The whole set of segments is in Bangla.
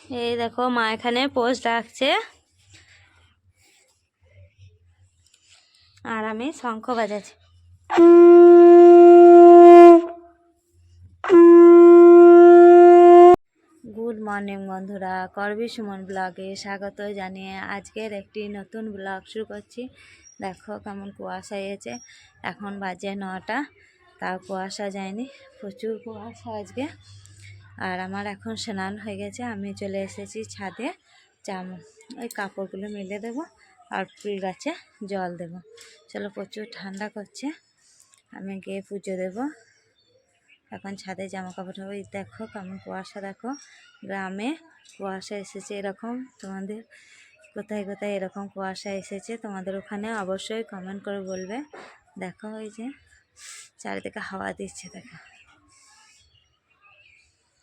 এই দেখো মা এখানে পোস্ট রাখছে আর আমি শঙ্খ বাজাচ্ছি। গুড মর্নিং বন্ধুরা, করবি সুমন ব্লগে স্বাগত জানিয়ে আজকের একটি নতুন ব্লগ শুরু করছি। দেখো কেমন কুয়াশা এসেছে, এখন বাজে 9টা, তাও কুয়াশা যায়নি, প্রচুর কুয়াশা আজকে। আর আমার এখন স্নান হয়ে গেছে, আমি চলে এসেছি ছাদে, ওই কাপড়গুলো মেলে দেবো আর ফুল গাছে জল দেব। চলো, প্রচুর ঠান্ডা করছে, আমি গিয়ে পুজো দেবো। এখন ছাদে জামা কাপড় হবে। দেখো কেমন কুয়াশা, দেখো গ্রামে কুয়াশা এসেছে এরকম। তোমাদের কোথায় কোথায় এরকম কুয়াশা এসেছে তোমাদের ওখানে অবশ্যই কমেন্ট করে বলবে। দেখো ওই যে চারিদিকে হাওয়া দিচ্ছে, দেখো।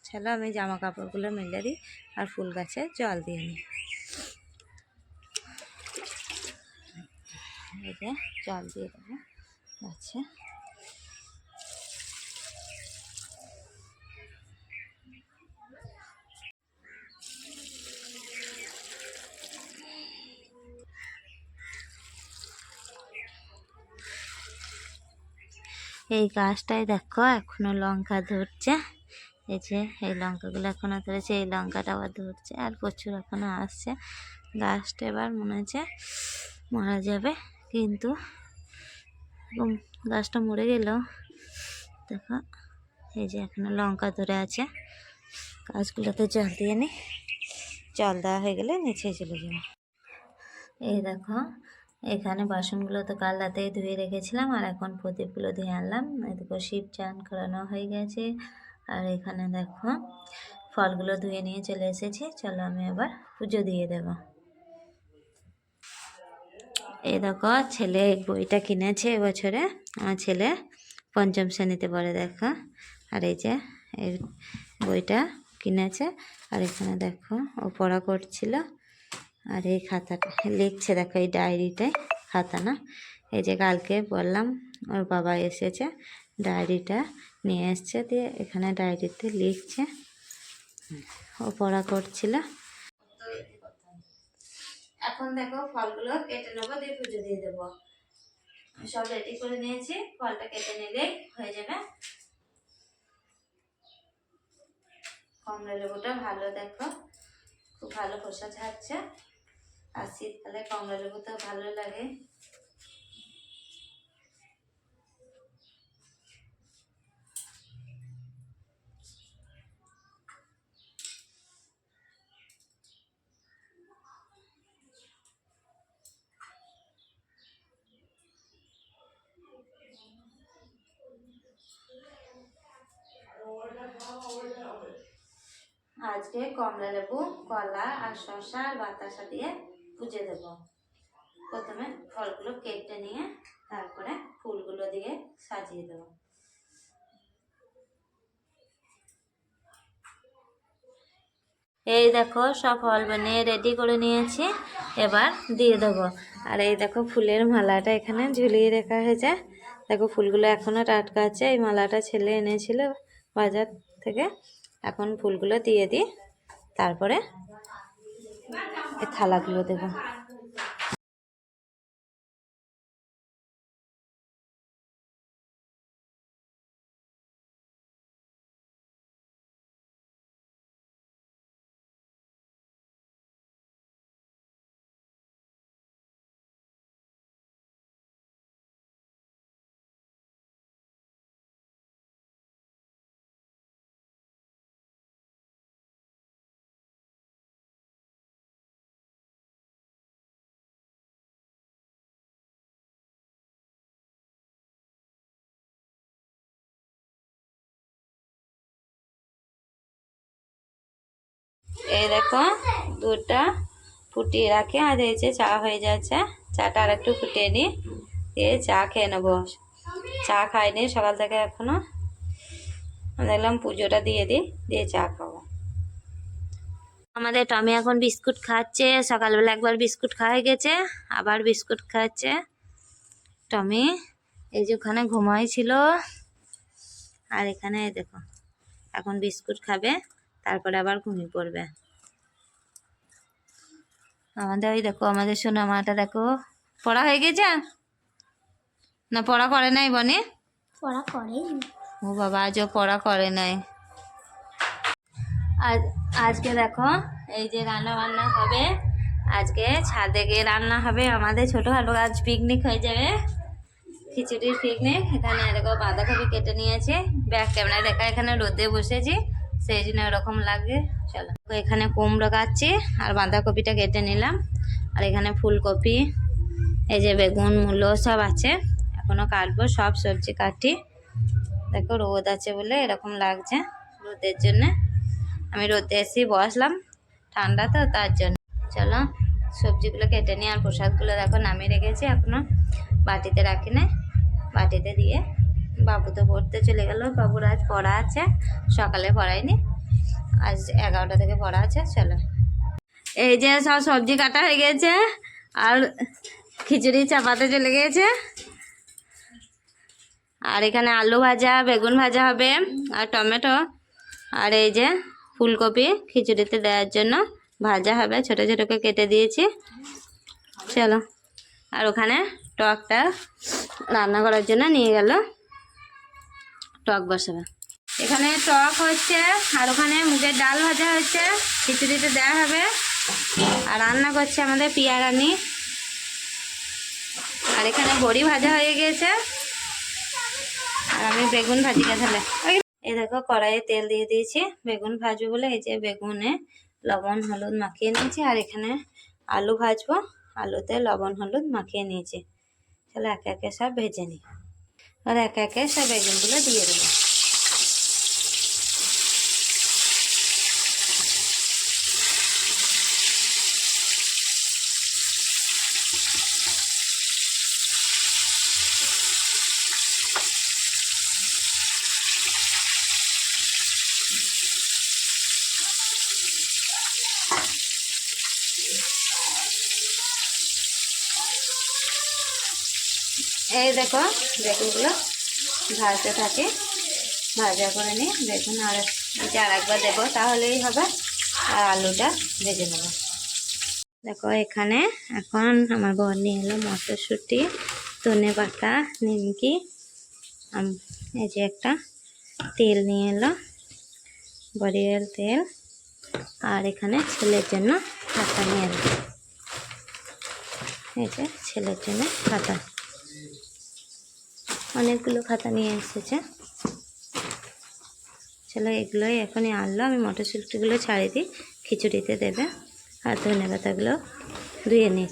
চলো আমি জামা কাপড়গুলো মেলে দিই আর ফুল গাছে জল দিয়ে নিই। এই যে জল দিয়ে দেবো গাছে। এই গাছটায় দেখো এখনো লঙ্কা ধরছে, এই যে এই লঙ্কাগুলো এখনো ধরেছে, এই লঙ্কাটা আবার ধরছে আর প্রচুর এখনো আসছে। গাছটা এবার মনে হচ্ছে মারা যাবে, কিন্তু গাছটা মরে গেল। দেখো এই যে এখনো লঙ্কা ধরে আছে। গাছগুলোতে জল দিয়ে নি, জল দেওয়া হয়ে গেলে নিচে চলে যাবে। এই দেখো এখানে বাসনগুলো তো কাল রাতেই ধুয়ে রেখেছিলাম আর এখন প্রদীপগুলো ধুয়ে আনলাম। দেখো শিব চান করানো হয়ে গেছে আর এখানে দেখো ফলগুলো ধুয়ে নিয়ে চলে এসেছি। চলো আমি এবার পুজো দিয়ে দেব। এই দেখো ছেলে বইটা কিনেছে এবছরে, আমার ছেলে 5ম শ্রেণীতে পড়ে, দেখো। আর এই যে এই বইটা কিনেছে আর এখানে দেখো ও পড়া করছিল আর এই খাতাটা লিখছে, দেখো এই ডায়েরিটায়, খাতা না, এই যে কালকে বললাম ওর বাবা এসেছে, ডায়েরিটা নিয়ে এসছে, দিয়ে এখানে ডায়েরিতে লিখছে, ও পড়া করছিল। এখন দেখো ফলগুলো কেটে নেবো, দিয়ে পুজো দিয়ে দেবো। সব রেডি করে নিয়েছি, ফলটা কেটে নিলেই হয়ে যাবে। কমলা লেবুটা ভালো, দেখো খুব ভালো খোসা ছাড়ছে আর শীতকালে কমলা লেবু তো ভালো লাগে। আজকে কমলা লেবু, কলা আর শসা আর বাতাসা দিয়ে পুজো দেব। প্রথমে ফলগুলো কেটে নিয়ে তারপরে ফুলগুলো দিয়ে সাজিয়ে দেব। এই দেখো সব ফল বানিয়ে রেডি করে নিয়েছি, এবার দিয়ে দেবো। আর এই দেখো ফুলের মালাটা এখানে ঝুলিয়ে রাখা হয়েছে, দেখো ফুলগুলো এখনো টাটকা আছে। এই মালাটা ছেলে এনেছিল বাজার থেকে। এখন ফুলগুলো দিয়ে দিই, তারপরে এই থালাগুলো দেবো। এই দেখো দুধটা ফুটিয়ে রাখি আর এই যে চা হয়ে যাচ্ছে। চাটা আর একটু ফুটিয়ে নিই, দিয়ে চা খেয়ে নেবো। চা খাইনি সকাল থেকে এখনো, দেখলাম পুজোটা দিয়ে দিই, দিয়ে চা খাবো। আমাদের টমি এখন বিস্কুট খাচ্ছে, সকালবেলা একবার বিস্কুট খাওয়া গেছে, আবার বিস্কুট খাচ্ছে টমি। এই যে ওখানে ঘুমাইছিল আর এখানে দেখো এখন বিস্কুট খাবে, তারপরে আবার ঘুমিয়ে পড়বে। আমাদের ওই দেখো আমাদের সোনা মাটা দেখো পড়া হয়ে গেছে না, পড়া করে নাই বনে? পড়া করে। ও বাবা, আজও পড়া করে নাই। আজকে দেখো এই যে রান্না বান্না হবে, আজকে ছাদে গিয়ে রান্না হবে আমাদের, ছোটোখাটো আজ পিকনিক হয়ে যাবে, খিচুড়ির পিকনিক। এখানে দেখো বাঁধাকপি কেটে নিয়েছে, ব্যাক ক্যামেরায় দেখা, এখানে রোদে বসেছি সেই জন্য ওরকম লাগে। চলো, এখানে কুমড়ো কাটছি আর বাঁধাকপিটা কেটে নিলাম, আর এখানে ফুলকপি, এই যে বেগুন মূলো সব আছে, এখনো কাটবো, সব সবজি কাটি। দেখো রোদ আছে বলে এরকম লাগছে, রোদের জন্য আমি রোদে এসে বসলাম, ঠান্ডা তো তার জন্য। চলো সবজিগুলো কেটে নিই, আর প্রসাদগুলো দেখো নামিয়ে রেখেছি, এখনো বাটিতে রাখি না, বাটিতে দিয়ে বাবু তো পড়তে চলে গেল, বাবুর আজ পড়া আছে, সকালে পড়ায়নি, আজ 11টা থেকে পড়া আছে। চলো, এই যে সব সবজি কাটা হয়ে গেছে, আর খিচুড়ি চাপাতে চলে গিয়েছে, আর এখানে আলু ভাজা বেগুন ভাজা হবে, আর টমেটো, আর এই যে ফুলকপি খিচুড়িতে দেওয়ার জন্য ভাজা হবে, ছোটো ছোটো করে কেটে দিয়েছি। চলো, আর ওখানে টকটা রান্না করার জন্য নিয়ে গেল, টক বসাবে। এখানে টক হচ্ছে, আর ওখানে মুগের ডাল ভাজা হচ্ছে, খিচুড়িতে দেওয়া হবে, আর রান্না করছে আমাদের পিয়া রানী, আর এখানে বড়ি ভাজা হয়ে গেছে, আর আমি বেগুন ভাজি তাহলে এই দেখো কড়াইয়ে তেল দিয়ে দিয়েছি বেগুন ভাজবো বলে, এই যে বেগুনে লবণ হলুদ মাখিয়ে নিয়েছি, আর এখানে আলু ভাজবো, আলুতে লবণ হলুদ মাখিয়ে নিয়েছি। তাহলে একে একে সব ভেজে নিই, আর একে একে সব বেগুনগুলো দিয়ে দেবো। এই দেখো বেগুনগুলো ভাজতে থাকে, ভাজা করে নিই বেগুন, আর একবার দেবো তাহলেই হবে, আর আলুটা ভেজে নেব। দেখো এখানে এখন আমার বর নিয়ে এলো মটরশুঁটি, ধনে পাতা, নিমকি, এই যে একটা তেল নিয়ে এলো, বড়িয়াল তেল, আর এখানে ছেলের জন্য খাতা নিয়ে এলো, এই যে ছেলের জন্য খাতা, অনেকগুলো খাতা নিয়ে এসেছে। চলো এগুলোই এখনই আনলো, আমি মটরশুঁটিগুলো ছাড়িয়ে দিই, খিচুড়িতে দেবে, আর ধনে পাতাগুলো ধুয়ে নিই।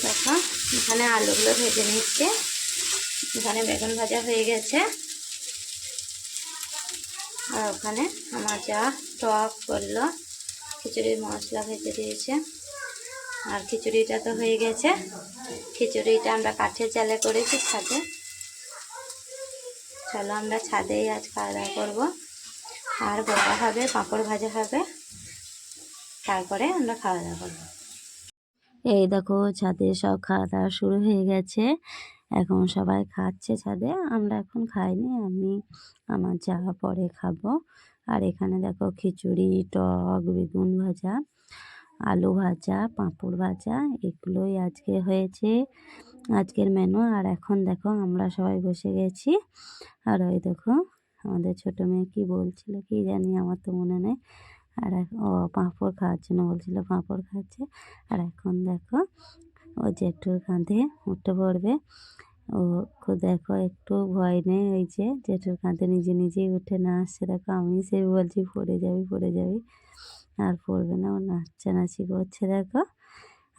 দেখো এখানে আলুগুলো ভেজে নিচ্ছে, এখানে বেগুন ভাজা হয়ে গেছে, আর ওখানে আমার যা টক করলো, খিচুড়ির মশলা ভেজে দিয়েছে, আর খিচুড়িটা তো হয়ে গেছে, খিচুড়িটা আমরা কাঠের জালে করেছি ছাদে। চলো আমরা ছাদেই আজ খাওয়া দাওয়া করবো, আর বড়া হবে, পাঁপড় ভাজা হবে, তারপরে আমরা খাওয়া দাওয়া করবো। এই দেখো ছাদে সব খাওয়া দাওয়া শুরু হয়ে গেছে, এখন সবাই খাচ্ছে ছাদে, আমরা এখন খাইনি, আমি আমার যা পরে খাবো। আর এখানে দেখো খিচুড়ি, টক, বেগুন ভাজা, আলু ভাজা, পাঁপড় ভাজা, এগুলোই আজকে হয়েছে আজকের মেনু। আর এখন দেখো আমরা সবাই বসে গেছি, আর ওই দেখো আমাদের ছোটো মেয়ে কি বলছিল কি জানি, আমার তো মনে নেই, আর ও পাঁপড় খাওয়ার জন্য বলছিল, পাঁপড় খাচ্ছে। আর এখন দেখো ও জেঠুর কাঁধে উঠে পড়বে, ও দেখো একটু ভয় নেই, ওই যে জেঠুর কাঁধে নিজে নিজেই উঠে না আসছে, দেখো আমি সেই বলছি পড়ে যাবি, আর পড়বে না, ও নাচানাচি করছে দেখো।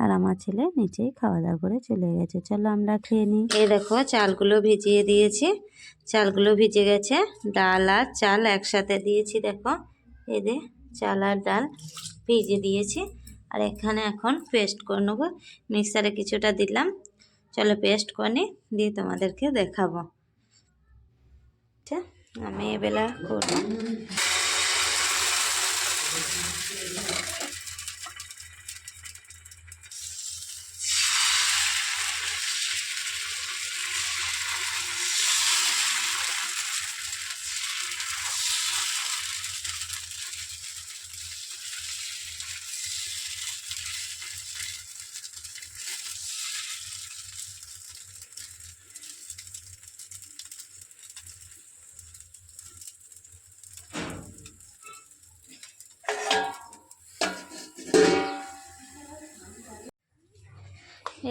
আর আমার ছেলে নিচেই খাওয়া দাওয়া করে চলে গেছে। চলো আমরা খেয়ে নিই। এই দেখো চালগুলো ভিজিয়ে দিয়েছি, চালগুলো ভিজে গেছে, ডাল আর চাল একসাথে দিয়েছি, দেখো এই যে চাল আর ডাল ভিজে দিয়েছি, আর এখানে এখন পেস্ট করে নেবো, মিক্সারে কিছুটা দিলাম, চলো পেস্ট করে নিই, দিয়ে তোমাদেরকে দেখাবো। আচ্ছা আমি এবেলা করবো।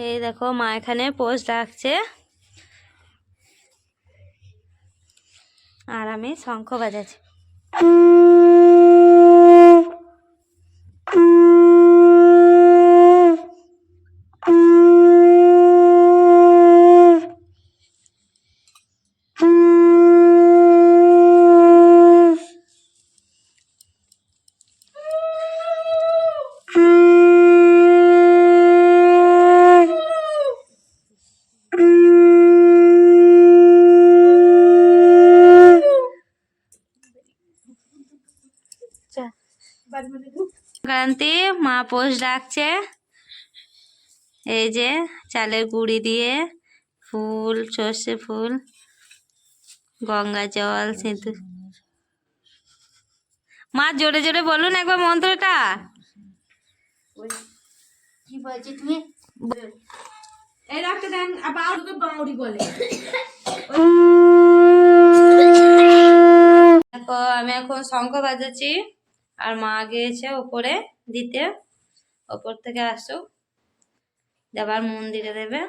এই দেখো মা এখানে পোস্ট রাখছে আর আমি শঙ্খ বাজাচ্ছি। সংক্রান্তি মা পোস্ট ডাকছে, এই যে চালের গুঁড়ি দিয়ে ফুল, সর্ষে ফুল, গঙ্গা জল, সিঁদুর। মা জোরে জোরে বলুন একবার মন্ত্রটা। কি বলছি তুমি? এই রাখতে দেন, আবার বাউরি বলে। দেখো আমি এখন শঙ্খ বাজাচ্ছি আর মা গিয়েছে উপরে দিতে, ওপর থেকে আসুক আবার মন্দিরে দেবে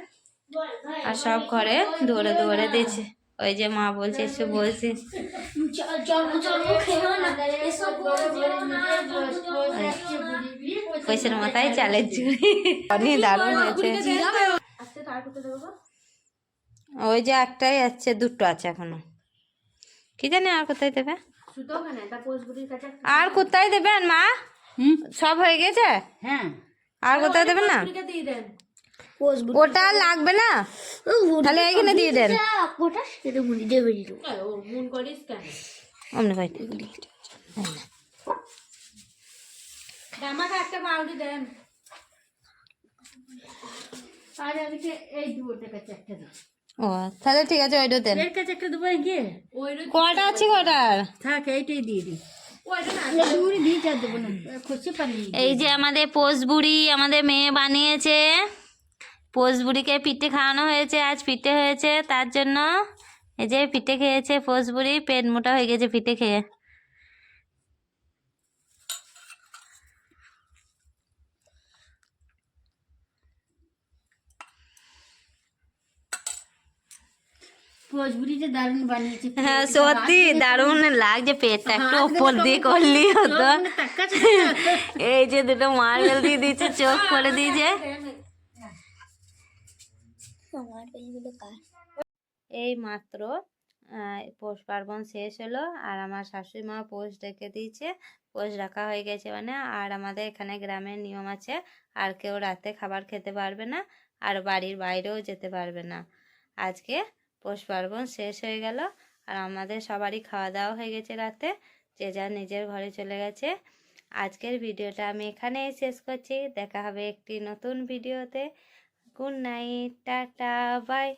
আর সব ঘরে দৌড়ে দৌড়ে দিচ্ছে। ওই যে মা বলছে এসে বলছি পয়সার মাথায় চালের ঝুড়ি। অনেক দারুণ হয়েছে। ওই যে একটাই আছে, দুটো আছে এখনো, কি জানি আর কোথায় দেবে, আর কোথায় দেবেন মা? সব হয়ে গেছে, হ্যাঁ আর কোথায় দেবেন না? ওটা লাগবে না, তাহলে এইখানে দিয়ে দেন। ওটা সেটা মুড়ি দেবে অমনি ভাই আমাকে একটা বাউরি দেন। আর আমাকে এই দুটোর কাছে একটা দাও। ও তাহলে ঠিক আছে, ওইটা দেন। এর কাছে একটা দেবো গিয়ে কটা আছে কটার? থাক এইটাই দিয়ে দিই। মুড়ি দিয়ে চার দেবো না, খুশি পানি। এই যে আমাদের পোষ বুড়ি আমাদের মেয়ে বানিয়েছে, পোষ বুড়িকে পিঠে খাওয়ানো হয়েছে, আজ পিঠে হয়েছে তার জন্য। এই যে পিঠে খেয়েছে পোষ বুড়ি, পেট মোটা হয়ে গেছে পিঠে খেয়ে। পোষবুড়িটা দারুণ বানিয়েছে। হ্যাঁ সত্যি দারুণ লাগছে, পেটটা একটু উপর দিয়ে করলি হতো। এই যে দুটো মার্বেল দিয়ে দিয়েছে, চোখ করে দিয়েছে। এই মাত্র পৌষ পার্বণ শেষ হলো আর আমার শাশুড়ি মা পৌষ ডেকে দিয়েছে, পৌষ রাখা হয়ে গেছে মানে। আর আমাদের এখানে গ্রামের নিয়ম আছে, আর কেউ রাতে খাবার খেতে পারবে না আর বাড়ির বাইরেও যেতে পারবে না। আজকে পৌষ পার্বণ শেষ হয়ে গেল আর আমাদের সবারই খাওয়া দাওয়া হয়ে গেছে রাতে, যে যার নিজের ঘরে চলে গেছে। আজকের ভিডিওটা আমি এখানেই শেষ করছি, দেখা হবে একটি নতুন ভিডিওতে। Good night, tata, by.